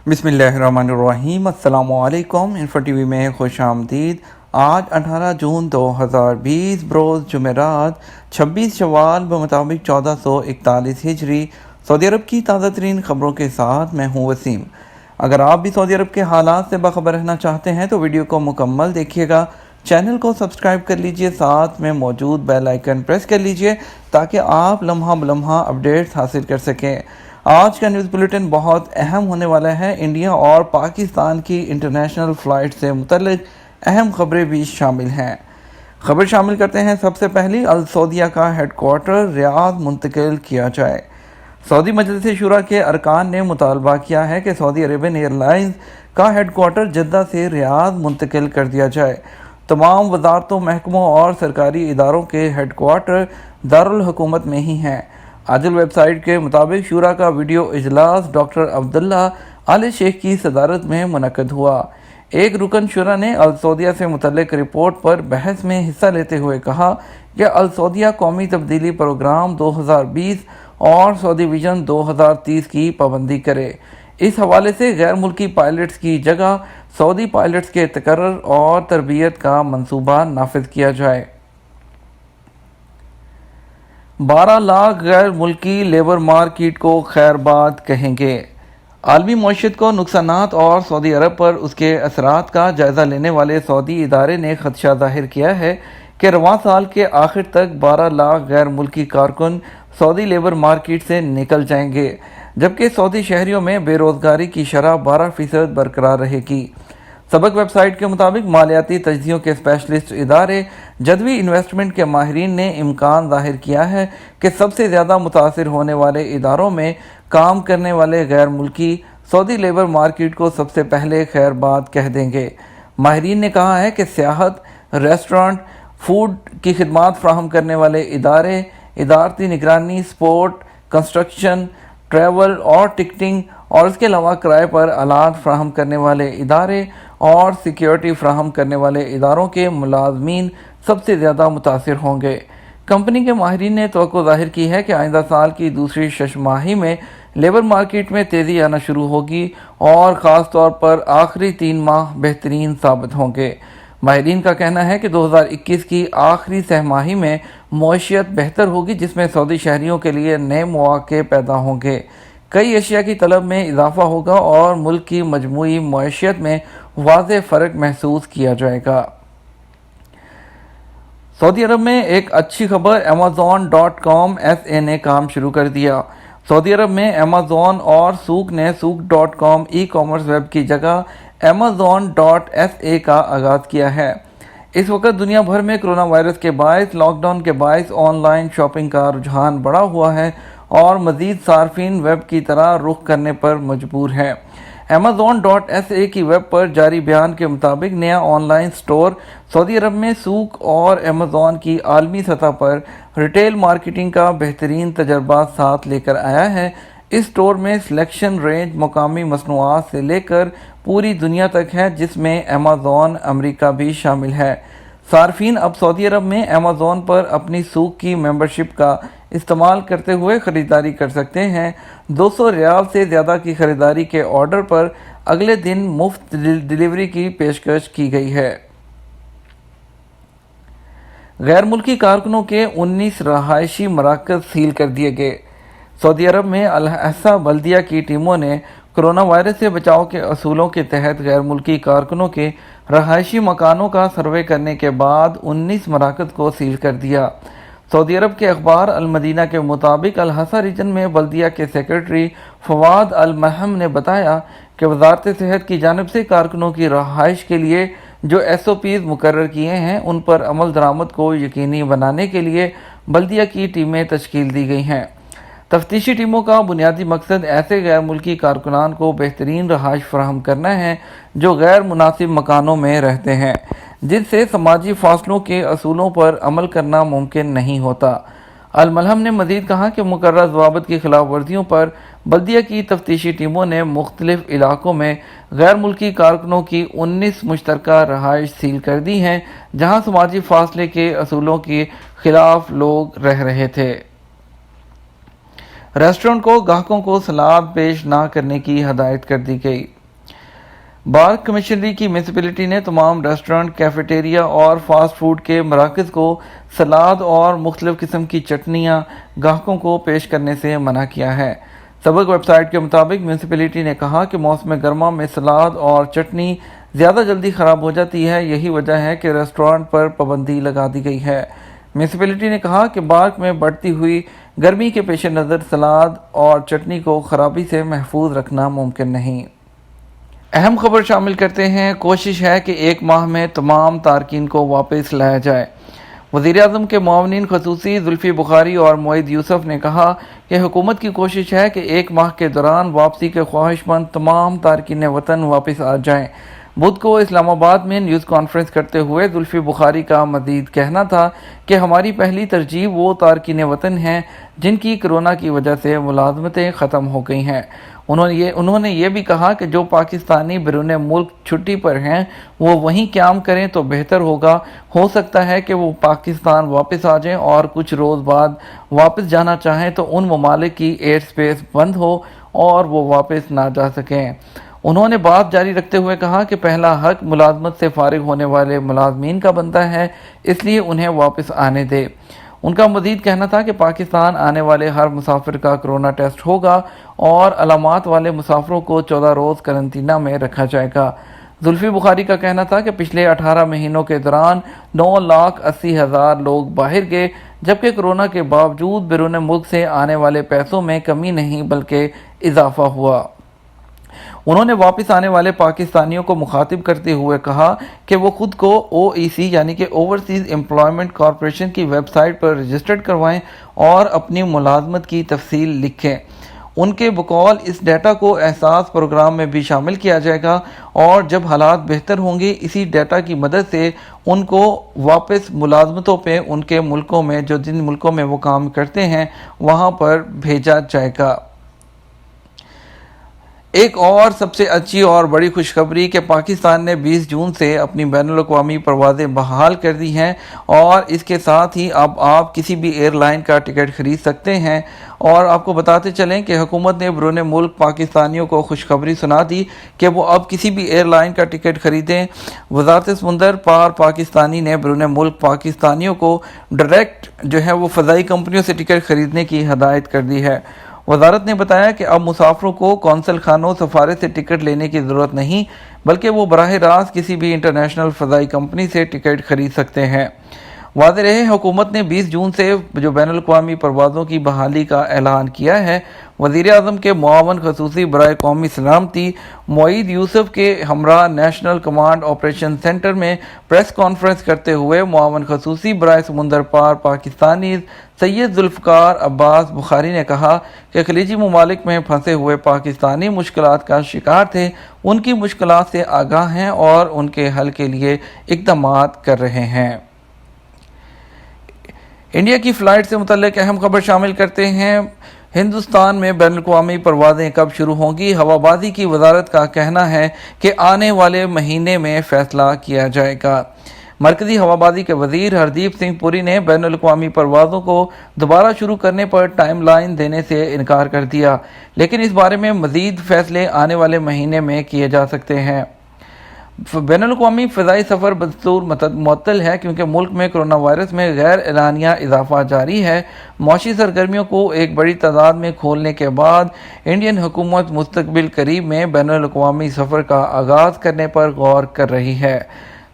بسم اللہ الرحمن الرحیم۔ السلام علیکم۔ انفو ٹی وی میں خوش آمدید۔ آج 18 جون 2020 بروز جمعرات 26 شوال بمطابق 1441 ہجری سعودی عرب کی تازہ ترین خبروں کے ساتھ میں ہوں وسیم۔ اگر آپ بھی سعودی عرب کے حالات سے باخبر رہنا چاہتے ہیں تو ویڈیو کو مکمل دیکھیے گا، چینل کو سبسکرائب کر لیجئے، ساتھ میں موجود بیل آئیکن پریس کر لیجئے تاکہ آپ لمحہ بلمحہ اپڈیٹس حاصل کر سکیں۔ آج کا نیوز بلیٹن بہت اہم ہونے والا ہے۔ انڈیا اور پاکستان کی انٹرنیشنل فلائٹ سے متعلق اہم خبریں بھی شامل ہیں۔ خبر شامل کرتے ہیں سب سے پہلی، السعودیہ کا ہیڈ کوارٹر ریاض منتقل کیا جائے۔ سعودی مجلس شورا کے ارکان نے مطالبہ کیا ہے کہ سعودی عربین ایئر لائنز کا ہیڈ کوارٹر جدہ سے ریاض منتقل کر دیا جائے۔ تمام وزارتوں، محکموں اور سرکاری اداروں کے ہیڈ کوارٹر دارالحکومت میں ہی ہیں۔ عاجل ویب سائٹ کے مطابق شورا کا ویڈیو اجلاس ڈاکٹر عبداللہ آل شیخ کی صدارت میں منعقد ہوا۔ ایک رکن شورا نے السعودیہ سے متعلق رپورٹ پر بحث میں حصہ لیتے ہوئے کہا کہ السعودیہ قومی تبدیلی پروگرام 2020 اور سعودی ویژن 2030 کی پابندی کرے۔ اس حوالے سے غیر ملکی پائلٹس کی جگہ سعودی پائلٹس کے تقرر اور تربیت کا منصوبہ نافذ کیا جائے۔ 12 لاکھ غیر ملکی لیبر مارکیٹ کو خیر بات کہیں گے۔ عالمی معیشت کو نقصانات اور سعودی عرب پر اس کے اثرات کا جائزہ لینے والے سعودی ادارے نے خدشہ ظاہر کیا ہے کہ رواں سال کے آخر تک 12 لاکھ غیر ملکی کارکن سعودی لیبر مارکیٹ سے نکل جائیں گے، جبکہ سعودی شہریوں میں بے روزگاری کی شرح 12% برقرار رہے گی۔ سبق ویب سائٹ کے مطابق مالیاتی تجزیوں کے اسپیشلسٹ ادارے جدوی انویسٹمنٹ کے ماہرین نے امکان ظاہر کیا ہے کہ سب سے زیادہ متاثر ہونے والے اداروں میں کام کرنے والے غیر ملکی سعودی لیبر مارکیٹ کو سب سے پہلے خیر بات کہہ دیں گے۔ ماہرین نے کہا ہے کہ سیاحت، ریسٹورانٹ، فوڈ کی خدمات فراہم کرنے والے ادارے، ادارتی نگرانی، سپورٹ، کنسٹرکشن، ٹریول اور ٹکٹنگ اور اس کے علاوہ کرائے پر آلات فراہم کرنے والے ادارے اور سیکیورٹی فراہم کرنے والے اداروں کے ملازمین سب سے زیادہ متاثر ہوں گے۔ کمپنی کے ماہرین نے توقع ظاہر کی ہے کہ آئندہ سال کی دوسری شش ماہی میں لیبر مارکیٹ میں تیزی آنا شروع ہوگی اور خاص طور پر آخری 3 ماہ بہترین ثابت ہوں گے۔ ماہرین کا کہنا ہے کہ 2021 کی آخری سہ ماہی میں معیشت بہتر ہوگی، جس میں سعودی شہریوں کے لیے نئے مواقع پیدا ہوں گے، کئی اشیاء کی طلب میں اضافہ ہوگا اور ملک کی مجموعی معیشت میں واضح فرق محسوس کیا جائے گا۔ سعودی عرب میں ایک اچھی خبر، Amazon.com SA نے کام شروع کر دیا۔ سعودی عرب میں Amazon اور سوق نے سوق.com ای کامرس ویب کی جگہ Amazon.SA کا آغاز کیا ہے۔ اس وقت دنیا بھر میں کرونا وائرس کے باعث لاک ڈاؤن کے باعث آن لائن شاپنگ کا رجحان بڑھا ہوا ہے اور مزید صارفین ویب کی طرح رخ کرنے پر مجبور ہیں۔ Amazon.SA کی ویب پر جاری بیان کے مطابق نیا آن لائن سٹور سعودی عرب میں سوق اور Amazon کی عالمی سطح پر ریٹیل مارکیٹنگ کا بہترین تجربہ ساتھ لے کر آیا ہے۔ اس سٹور میں سلیکشن رینج مقامی مصنوعات سے لے کر پوری دنیا تک ہے، جس میں Amazon امریکہ بھی شامل ہے۔ صارفین اب سعودی عرب میں Amazon پر اپنی سوق کی ممبرشپ کا استعمال کرتے ہوئے خریداری کر سکتے ہیں۔ 200 ریال سے زیادہ کی خریداری کے آرڈر پر اگلے دن مفت ڈیلیوری کی پیشکش کی گئی ہے۔ غیر ملکی کارکنوں کے 19 رہائشی مراکز سیل کر دیے گئے۔ سعودی عرب میں الاحسا بلدیہ کی ٹیموں نے کرونا وائرس سے بچاؤ کے اصولوں کے تحت غیر ملکی کارکنوں کے رہائشی مکانوں کا سروے کرنے کے بعد 19 مراکز کو سیل کر دیا۔ سعودی عرب کے اخبار المدینہ کے مطابق الاحسا ریجن میں بلدیہ کے سیکرٹری فواد الملحم نے بتایا کہ وزارت صحت کی جانب سے کارکنوں کی رہائش کے لیے جو SOPs مقرر کیے ہیں ان پر عمل درآمد کو یقینی بنانے کے لیے بلدیہ کی ٹیمیں تشکیل دی گئی ہیں۔ تفتیشی ٹیموں کا بنیادی مقصد ایسے غیر ملکی کارکنان کو بہترین رہائش فراہم کرنا ہے جو غیر مناسب مکانوں میں رہتے ہیں، جن سے سماجی فاصلوں کے اصولوں پر عمل کرنا ممکن نہیں ہوتا۔ الملحم نے مزید کہا کہ مقررہ ضوابط کی خلاف ورزیوں پر بلدیہ کی تفتیشی ٹیموں نے مختلف علاقوں میں غیر ملکی کارکنوں کی 19 مشترکہ رہائش سیل کر دی ہیں، جہاں سماجی فاصلے کے اصولوں کے خلاف لوگ رہ رہے تھے۔ ریسٹورنٹ کو گاہکوں کو سلاد پیش نہ کرنے کی ہدایت کر دی گئی۔ بار کمشنری کی میونسپلٹی نے تمام ریسٹورنٹ، کیفیٹیریا اور فاسٹ فوڈ کے مراکز کو سلاد اور مختلف قسم کی چٹنیاں گاہکوں کو پیش کرنے سے منع کیا ہے۔ سبق ویب سائٹ کے مطابق میونسپلٹی نے کہا کہ موسم گرما میں سلاد اور چٹنی زیادہ جلدی خراب ہو جاتی ہے، یہی وجہ ہے کہ ریسٹورنٹ پر پابندی لگا دی گئی ہے۔ میونسپلٹی نے کہا کہ بارک میں بڑھتی ہوئی گرمی کے پیش نظر سلاد اور چٹنی کو خرابی سے محفوظ رکھنا ممکن نہیں۔ اہم خبر شامل کرتے ہیں۔ کوشش ہے کہ 1 ماہ میں تمام تارکین کو واپس لایا جائے۔ وزیراعظم کے معاونین خصوصی زلفی بخاری اور معید یوسف نے کہا کہ حکومت کی کوشش ہے کہ 1 ماہ کے دوران واپسی کے خواہش مند تمام تارکین وطن واپس آ جائیں۔ بدھ کو اسلام آباد میں نیوز کانفرنس کرتے ہوئے زلفی بخاری کا مزید کہنا تھا کہ ہماری پہلی ترجیح وہ تارکین وطن ہیں جن کی کرونا کی وجہ سے ملازمتیں ختم ہو گئی ہیں۔ انہوں نے یہ بھی کہا کہ جو پاکستانی بیرون ملک چھٹی پر ہیں وہ وہیں قیام کریں تو بہتر ہوگا۔ ہو سکتا ہے کہ وہ پاکستان واپس آ جائیں اور کچھ روز بعد واپس جانا چاہیں تو ان ممالک کی ایئر سپیس بند ہو اور وہ واپس نہ جا سکیں۔ انہوں نے بات جاری رکھتے ہوئے کہا کہ پہلا حق ملازمت سے فارغ ہونے والے ملازمین کا بنتا ہے، اس لیے انہیں واپس آنے دے۔ ان کا مزید کہنا تھا کہ پاکستان آنے والے ہر مسافر کا کرونا ٹیسٹ ہوگا اور علامات والے مسافروں کو 14 روز قرنطینہ میں رکھا جائے گا۔ زلفی بخاری کا کہنا تھا کہ پچھلے 18 مہینوں کے دوران 9,80,000 لوگ باہر گئے، جبکہ کرونا کے باوجود بیرون ملک سے آنے والے پیسوں میں کمی نہیں بلکہ اضافہ ہوا۔ انہوں نے واپس آنے والے پاکستانیوں کو مخاطب کرتے ہوئے کہا کہ وہ خود کو OEC یعنی کہ اوورسیز امپلائمنٹ کارپوریشن کی ویب سائٹ پر رجسٹرڈ کروائیں اور اپنی ملازمت کی تفصیل لکھیں۔ ان کے بقول اس ڈیٹا کو احساس پروگرام میں بھی شامل کیا جائے گا اور جب حالات بہتر ہوں گے اسی ڈیٹا کی مدد سے ان کو واپس ملازمتوں پہ ان کے ملکوں میں جن ملکوں میں وہ کام کرتے ہیں وہاں پر بھیجا جائے گا۔ ایک اور سب سے اچھی اور بڑی خوشخبری کہ پاکستان نے 20 جون سے اپنی بین الاقوامی پروازیں بحال کر دی ہیں اور اس کے ساتھ ہی اب آپ کسی بھی ایئر لائن کا ٹکٹ خرید سکتے ہیں۔ اور آپ کو بتاتے چلیں کہ حکومت نے بیرون ملک پاکستانیوں کو خوشخبری سنا دی کہ وہ اب کسی بھی ایئر لائن کا ٹکٹ خریدیں۔ وزارت سمندر پار پاکستانی نے بیرون ملک پاکستانیوں کو ڈائریکٹ وہ فضائی کمپنیوں سے ٹکٹ خریدنے کی ہدایت کر دی ہے۔ وزارت نے بتایا کہ اب مسافروں کو قونصل خانوں سفارت سے ٹکٹ لینے کی ضرورت نہیں بلکہ وہ براہ راست کسی بھی انٹرنیشنل فضائی کمپنی سے ٹکٹ خرید سکتے ہیں۔ واضح رہے حکومت نے 20 جون سے بین الاقوامی پروازوں کی بحالی کا اعلان کیا ہے۔ وزیر اعظم کے معاون خصوصی برائے قومی سلامتی معید یوسف کے ہمراہ نیشنل کمانڈ آپریشن سینٹر میں پریس کانفرنس کرتے ہوئے معاون خصوصی برائے سمندر پار پاکستانی سید ذوالفقار عباس بخاری نے کہا کہ خلیجی ممالک میں پھنسے ہوئے پاکستانی مشکلات کا شکار تھے، ان کی مشکلات سے آگاہ ہیں اور ان کے حل کے لیے اقدامات کر رہے ہیں۔ انڈیا کی فلائٹ سے متعلق اہم خبر شامل کرتے ہیں۔ ہندوستان میں بین الاقوامی پروازیں کب شروع ہوں گی؟ ہوابازی کی وزارت کا کہنا ہے کہ آنے والے مہینے میں فیصلہ کیا جائے گا۔ مرکزی ہوابازی کے وزیر ہردیپ سنگھ پوری نے بین الاقوامی پروازوں کو دوبارہ شروع کرنے پر ٹائم لائن دینے سے انکار کر دیا، لیکن اس بارے میں مزید فیصلے آنے والے مہینے میں کیے جا سکتے ہیں۔ بین الاقوامی فضائی سفر بدستور معطل ہے کیونکہ ملک میں کرونا وائرس میں غیر اعلانیہ اضافہ جاری ہے۔ معاشی سرگرمیوں کو ایک بڑی تعداد میں کھولنے کے بعد انڈین حکومت مستقبل قریب میں بین الاقوامی سفر کا آغاز کرنے پر غور کر رہی ہے۔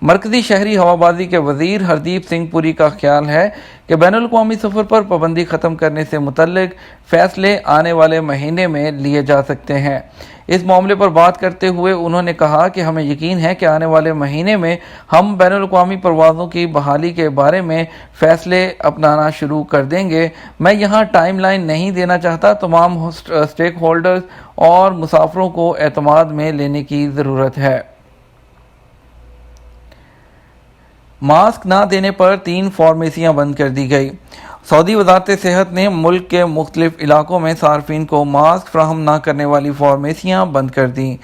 مرکزی شہری ہوابازی کے وزیر ہردیپ سنگھ پوری کا خیال ہے کہ بین الاقوامی سفر پر پابندی ختم کرنے سے متعلق فیصلے آنے والے مہینے میں لیے جا سکتے ہیں۔ اس معاملے پر بات کرتے ہوئے انہوں نے کہا کہ ہمیں یقین ہے کہ آنے والے مہینے میں ہم بین الاقوامی پروازوں کی بحالی کے بارے میں فیصلے اپنانا شروع کر دیں گے۔ میں یہاں ٹائم لائن نہیں دینا چاہتا، تمام اسٹیک ہولڈرز اور مسافروں کو اعتماد میں لینے کی ضرورت ہے۔ ماسک نہ دینے پر 3 فارمیسیاں بند کر دی گئی۔ سعودی وزارت صحت نے ملک کے مختلف علاقوں میں صارفین کو ماسک فراہم نہ کرنے والی فارمیسیاں بند کر دیں۔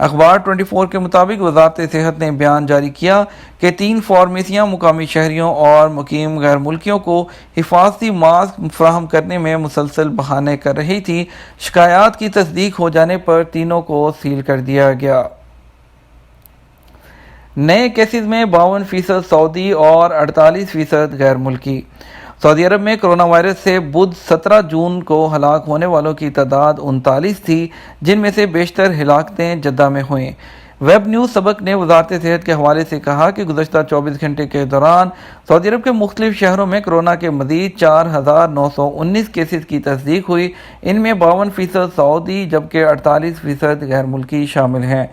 اخبار 24 کے مطابق وزارت صحت نے بیان جاری کیا کہ 3 فارمیسیاں مقامی شہریوں اور مقیم غیر ملکیوں کو حفاظتی ماسک فراہم کرنے میں مسلسل بہانے کر رہی تھی۔ شکایات کی تصدیق ہو جانے پر تینوں کو سیل کر دیا گیا۔ نئے کیسز میں 52% سعودی اور 48% غیر ملکی۔ سعودی عرب میں کرونا وائرس سے بدھ 17 جون کو ہلاک ہونے والوں کی تعداد 39 تھی، جن میں سے بیشتر ہلاکتیں جدہ میں ہوئیں۔ ویب نیوز سبق نے وزارت صحت کے حوالے سے کہا کہ گزشتہ 24 گھنٹے کے دوران سعودی عرب کے مختلف شہروں میں کرونا کے مزید 4919 کیسز کی تصدیق ہوئی۔ ان میں 52% سعودی جبکہ 48% غیر ملکی شامل ہیں۔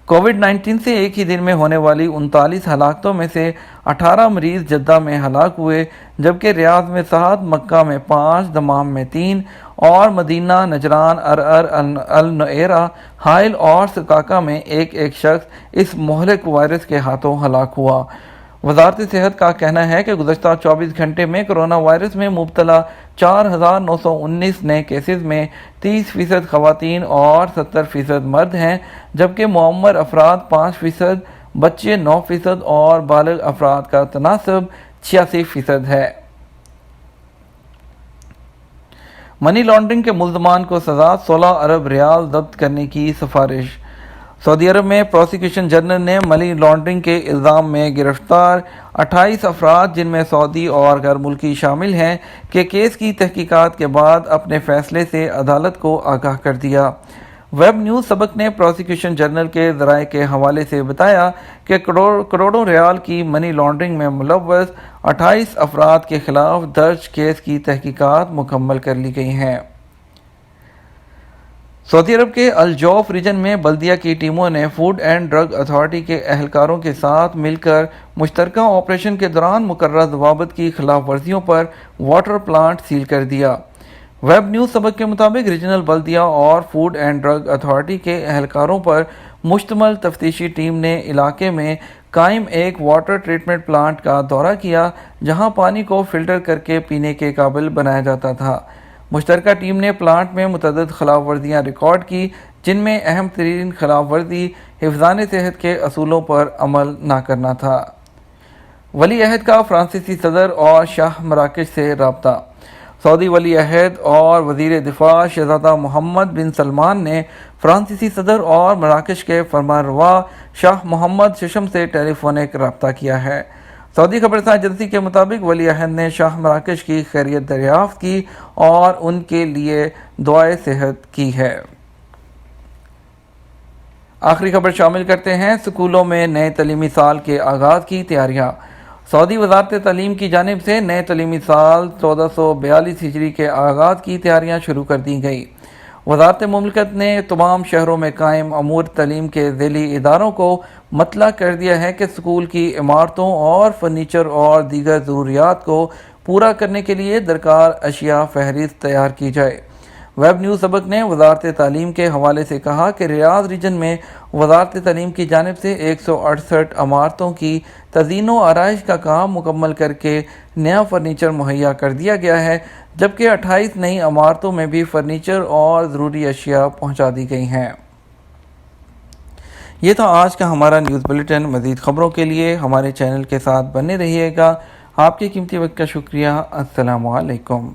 کووڈ-19 سے ایک ہی دن میں ہونے والی 39 ہلاکتوں میں سے 18 مریض جدہ میں ہلاک ہوئے، جبکہ ریاض میں 7، مکہ میں 5، دمام میں 3 اور مدینہ، نجران، عرعر، النعیرہ، حائل اور سکاکا میں ایک شخص اس مہلک وائرس کے ہاتھوں ہلاک ہوا۔ وزارت صحت کا کہنا ہے کہ گزشتہ 24 گھنٹے میں کرونا وائرس میں مبتلا 4919 نئے کیسز میں 30% خواتین اور 70% مرد ہیں، جبکہ معمر افراد 5%، بچے 9% اور بالغ افراد کا تناسب 86% ہے۔ منی لانڈرنگ کے ملزمان کو سزا 16 ارب ریال ضبط کرنے کی سفارش۔ سعودی عرب میں پروسیکیوشن جنرل نے منی لانڈرنگ کے الزام میں گرفتار 28 افراد، جن میں سعودی اور غیر ملکی شامل ہیں، کے کیس کی تحقیقات کے بعد اپنے فیصلے سے عدالت کو آگاہ کر دیا۔ ویب نیوز سبق نے پروسیکیوشن جنرل کے ذرائع کے حوالے سے بتایا کہ کروڑوں ریال کی منی لانڈرنگ میں ملوث 28 افراد کے خلاف درج کیس کی تحقیقات مکمل کر لی گئی ہیں۔ سعودی عرب کے الجوف ریجن میں بلدیہ کی ٹیموں نے فوڈ اینڈ ڈرگ اتھارٹی کے اہلکاروں کے ساتھ مل کر مشترکہ آپریشن کے دوران مقررہ ضوابط کی خلاف ورزیوں پر واٹر پلانٹ سیل کر دیا۔ ویب نیوز سبق کے مطابق ریجنل بلدیہ اور فوڈ اینڈ ڈرگ اتھارٹی کے اہلکاروں پر مشتمل تفتیشی ٹیم نے علاقے میں قائم ایک واٹر ٹریٹمنٹ پلانٹ کا دورہ کیا، جہاں پانی کو فلٹر کر کے پینے کے قابل بنایا جاتا تھا۔ مشترکہ ٹیم نے پلانٹ میں متعدد خلاف ورزیاں ریکارڈ کی، جن میں اہم ترین خلاف ورزی حفظان صحت کے اصولوں پر عمل نہ کرنا تھا۔ ولی عہد کا فرانسیسی صدر اور شاہ مراکش سے رابطہ۔ سعودی ولی عہد اور وزیر دفاع شہزادہ محمد بن سلمان نے فرانسیسی صدر اور مراکش کے فرمانروا شاہ محمد ششم سے ٹیلی فونک رابطہ کیا ہے۔ سعودی خبررساں ایجنسی کے مطابق ولی عہد نے شاہ مراکش کی خیریت دریافت کی اور ان کے لیے دعائے صحت کی ہے۔ آخری خبر شامل کرتے ہیں سکولوں میں نئے تعلیمی سال کے آغاز کی تیاریاں۔ سعودی وزارت تعلیم کی جانب سے نئے تعلیمی سال 1442 ہجری کے آغاز کی تیاریاں شروع کر دی گئی۔ وزارت مملکت نے تمام شہروں میں قائم امور تعلیم کے ذیلی اداروں کو مطلع کر دیا ہے کہ اسکول کی عمارتوں اور فرنیچر اور دیگر ضروریات کو پورا کرنے کے لیے درکار اشیاء فہرست تیار کی جائے۔ ویب نیوز سبق نے وزارت تعلیم کے حوالے سے کہا کہ ریاض ریجن میں وزارت تعلیم کی جانب سے 168 عمارتوں کی تزئین و آرائش کا کام مکمل کر کے نیا فرنیچر مہیا کر دیا گیا ہے، جبکہ 28 نئی عمارتوں میں بھی فرنیچر اور ضروری اشیاء پہنچا دی گئی ہیں۔ یہ تھا آج کا ہمارا نیوز بلیٹن۔ مزید خبروں کے لیے ہمارے چینل کے ساتھ بنے رہیے گا۔ آپ کے قیمتی وقت کا شکریہ۔ السلام علیکم۔